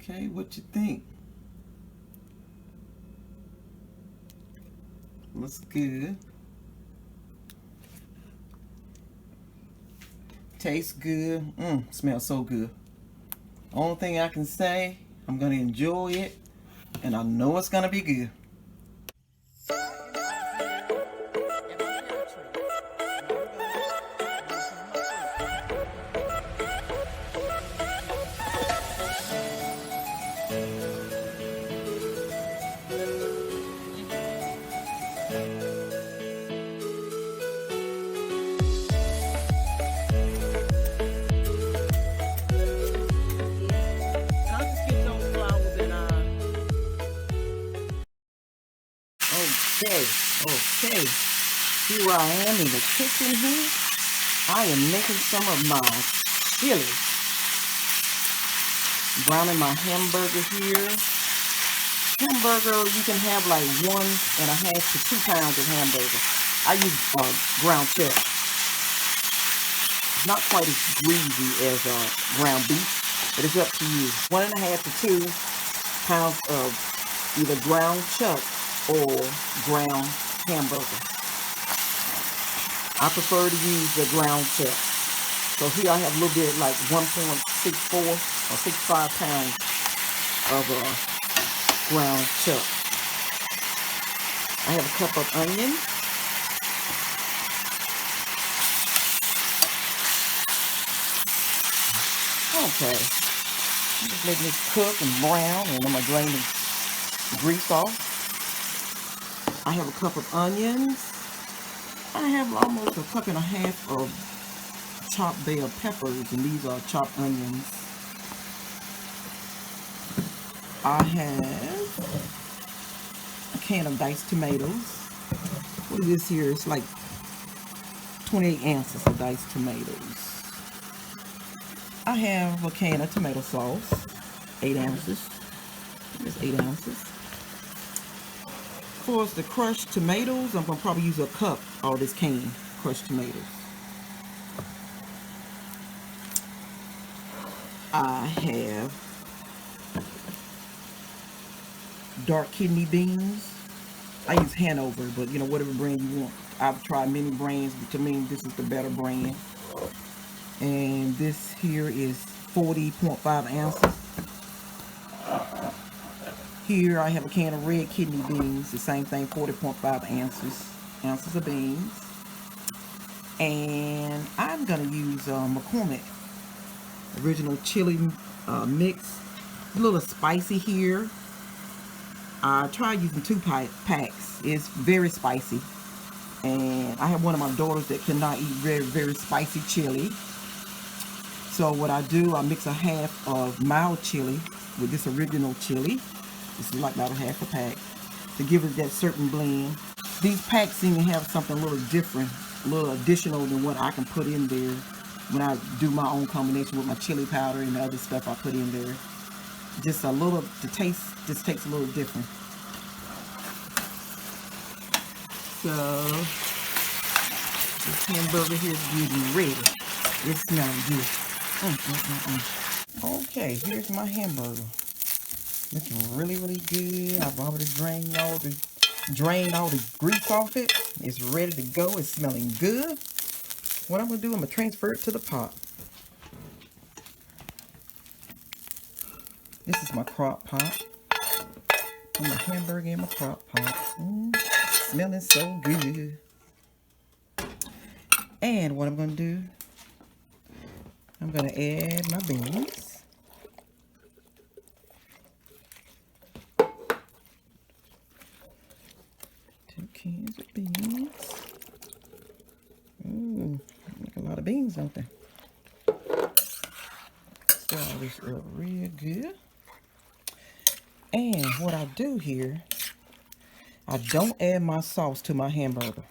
Okay, what you think? Looks good. Tastes good. Smells so good. Only thing I can say, I'm gonna enjoy it, and I know it's gonna be good. Okay, okay. Here I am in the kitchen here. I am making some of my chili. Browning my hamburger here. Hamburger, you can have like 1.5 to 2 pounds of hamburger. I use ground chuck. Not quite as greasy as ground beef, but it's up to you. 1.5 to 2 pounds of either ground chuck or ground hamburger. I prefer to use the ground chuck. So here I have a little bit like 1.64 or 65 pounds of ground chuck. I have a cup of onion. Okay. Just letting it cook and brown, and I'm going to drain the grease off. I have a cup of onions. I have almost a cup and a half of chopped bell peppers, and these are chopped onions. I have a can of diced tomatoes. What is this here? It's like 28 ounces of diced tomatoes. I have a can of tomato sauce, 8 ounces. It's 8 ounces. As far as the crushed tomatoes, I'm going to probably use a cup of this can, crushed tomatoes. I have dark kidney beans. I use Hanover, but you know, whatever brand you want. I've tried many brands, but to me, this is the better brand. And this here is 40.5 ounces. Here I have a can of red kidney beans, the same thing, 40.5 ounces of beans. And I'm gonna use McCormick original chili mix. A little spicy here. I tried using 2 packs. It's very spicy, and I have one of my daughters that cannot eat very spicy chili. So what I do, I mix a half of mild chili with this original chili. This is like about a half a pack to give it that certain blend. These packs seem to have something a little different, a little additional than what I can put in there when I do my own combination with my chili powder and the other stuff I put in there. Just a little, the taste just takes a little different. So this hamburger here is getting ready. It smells good. Okay, here's my hamburger. Looking really good. I've already drained all the grease off it. It's ready to go. It's smelling good. What I'm gonna do, I'm gonna transfer it to the pot. This is my crock pot. Put my hamburger in my crock pot. Smelling so good. And what I'm gonna do, I'm gonna add my beans. 2 cans of beans. Make a lot of beans, don't they? Stir all this up real good. And what I do here, I don't add my sauce to my hamburger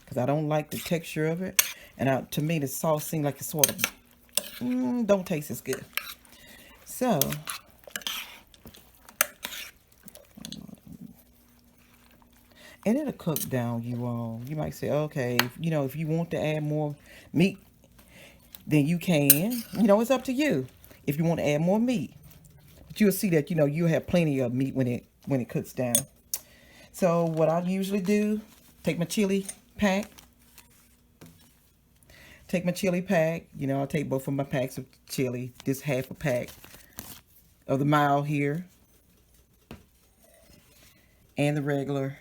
because I don't like the texture of it. And to me, the sauce seems like it's sort of don't taste as good. So and it'll cook down, you all. You might say, okay, you know, if you want to add more meat, then you can. You know, it's up to you if you want to add more meat. But you'll see that, you know, you'll have plenty of meat when it cooks down. So what I usually do, take my chili pack. You know, I'll take both of my packs of chili. This half a pack of the mild here. And the regular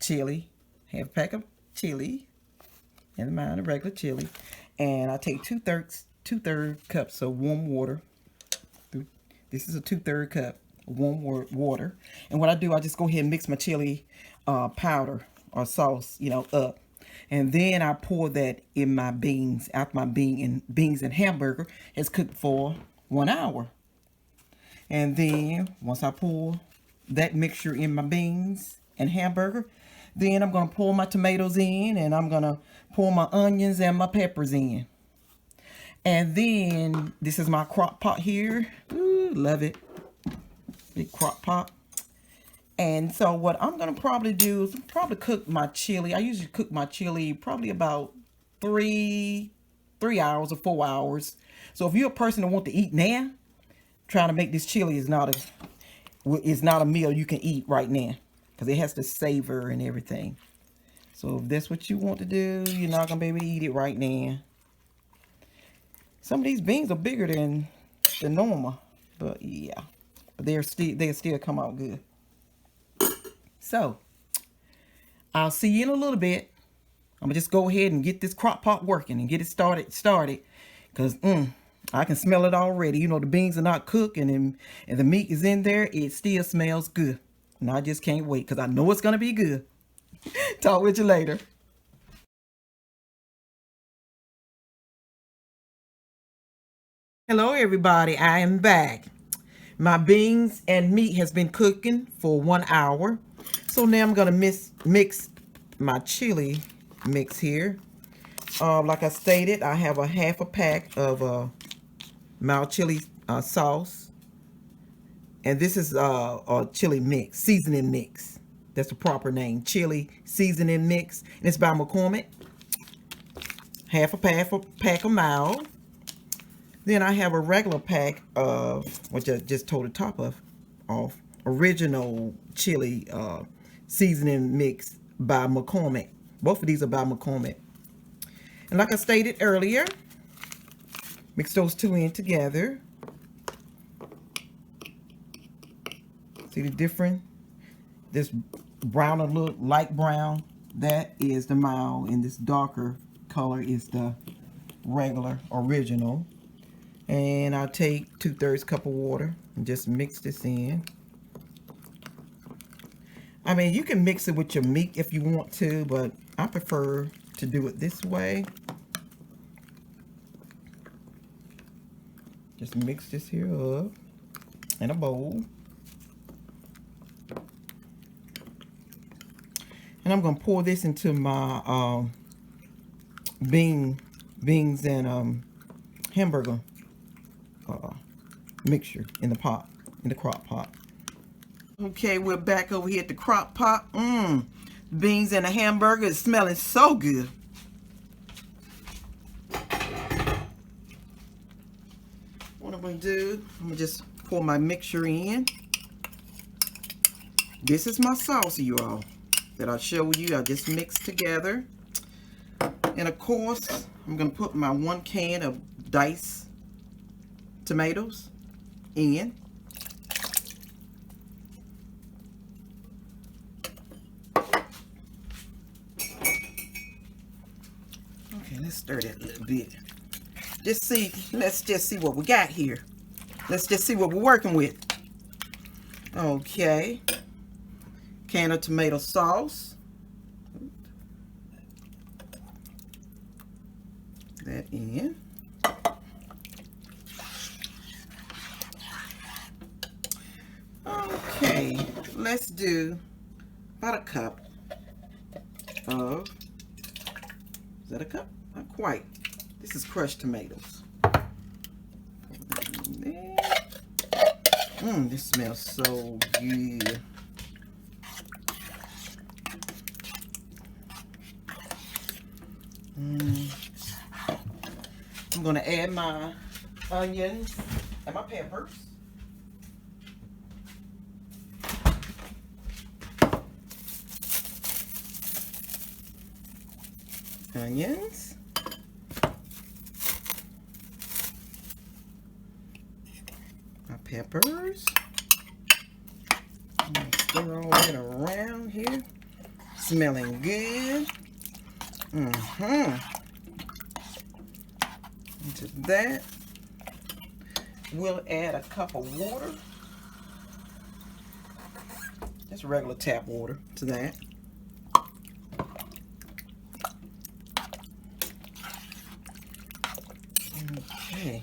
chili. Half a pack of chili. And the mild and regular chili. And I take two-third cups of warm water. This is a 2/3 cup of warm water. And what I do, I just go ahead and mix my chili powder or sauce, you know, up. And then I pour that in my beans, after my beans and hamburger has cooked for 1 hour. And then once I pour that mixture in my beans and hamburger, then I'm going to pour my tomatoes in, and I'm going to pour my onions and my peppers in. And then this is my crock pot here. Ooh, love it. Big crock pot. And so what I'm going to probably do is probably cook my chili. I usually cook my chili probably about 3 hours or 4 hours. So if you're a person that want to eat now, trying to make this chili is not a meal you can eat right now, because it has to savor and everything. So if that's what you want to do, you're not going to be able to eat it right now. Some of these beans are bigger than normal, but yeah, but they'll still come out good. So I'll see you in a little bit. I'm gonna just go ahead and get this crock pot working and get it started, because I can smell it already. You know, the beans are not cooked, and the meat is in there. It still smells good, and I just can't wait, because I know it's gonna be good. Talk with you later. Hello everybody, I am back. My beans and meat has been cooking for 1 hour. So now I'm gonna mix my chili mix here. Like I stated, I have a half a pack of mild chili sauce. And this is a chili mix, seasoning mix. That's the proper name, chili seasoning mix. And it's by McCormick. Half a pack of mild. Then I have a regular pack of, which I just told the top off, original chili seasoning mix by McCormick. Both of these are by McCormick. And like I stated earlier, mix those two in together. See the difference? This brown, a little light brown, that is the mild, and this darker color is the regular, original. And I'll take 2/3 cup of water and just mix this in. I mean, you can mix it with your meat if you want to, but I prefer to do it this way. Just mix this here up in a bowl. And I'm going to pour this into my beans and hamburger mixture in the pot, in the crock pot. Okay, we're back over here at the crock pot. Beans and the hamburger is smelling so good. What I'm going to do, I'm going to just pour my mixture in. This is my sauce, you all, that I showed you. I just mixed together. And of course, I'm going to put my 1 can of diced tomatoes in. Okay, let's stir that a little bit. Let's just see what we got here. Let's just see what we're working with. Okay. Can of tomato sauce. That in. Okay, let's do about a cup of, is that a cup? Not quite. This is crushed tomatoes. This smells so good. I'm going to add my onions and my peppers. onions, my peppers. I'm gonna stir all that around here. Smelling good. Into that, we'll add a cup of water. Just regular tap water to that. Okay.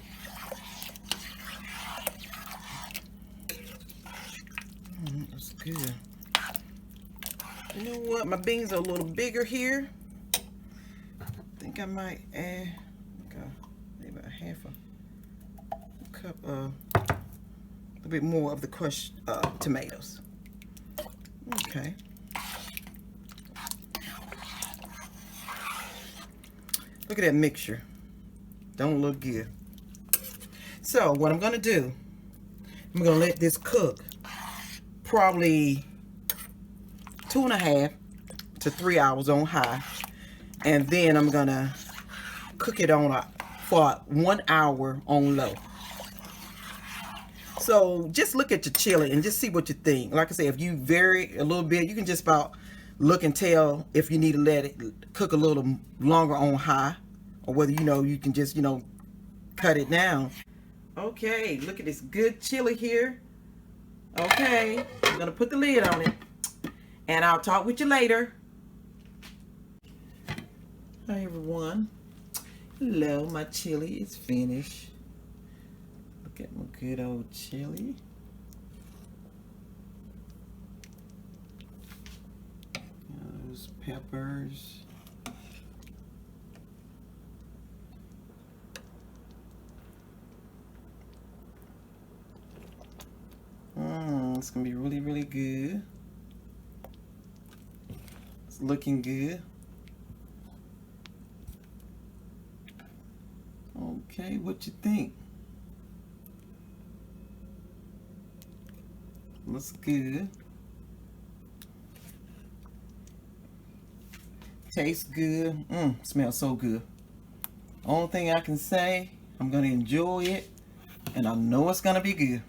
That's good. You know what? My beans are a little bigger here. I think I might add maybe a half a cup of a little bit more of the crushed tomatoes. Okay. Look at that mixture. Don't look good. So what I'm gonna do, I'm gonna let this cook probably 2.5 to 3 hours on high, and then I'm gonna cook it on for 1 hour on low. So just look at your chili and just see what you think. Like I said, if you vary a little bit, you can just about look and tell if you need to let it cook a little longer on high, or whether you can just cut it down. Okay, look at this good chili here. Okay, I'm gonna put the lid on it, and I'll talk with you later. Hi everyone. Hello, my chili is finished. Look at my good old chili. Those peppers. It's gonna be really, really good. It's looking good. Okay, what you think? Looks good. Tastes good. Smells so good. Only thing I can say, I'm gonna enjoy it, and I know it's gonna be good.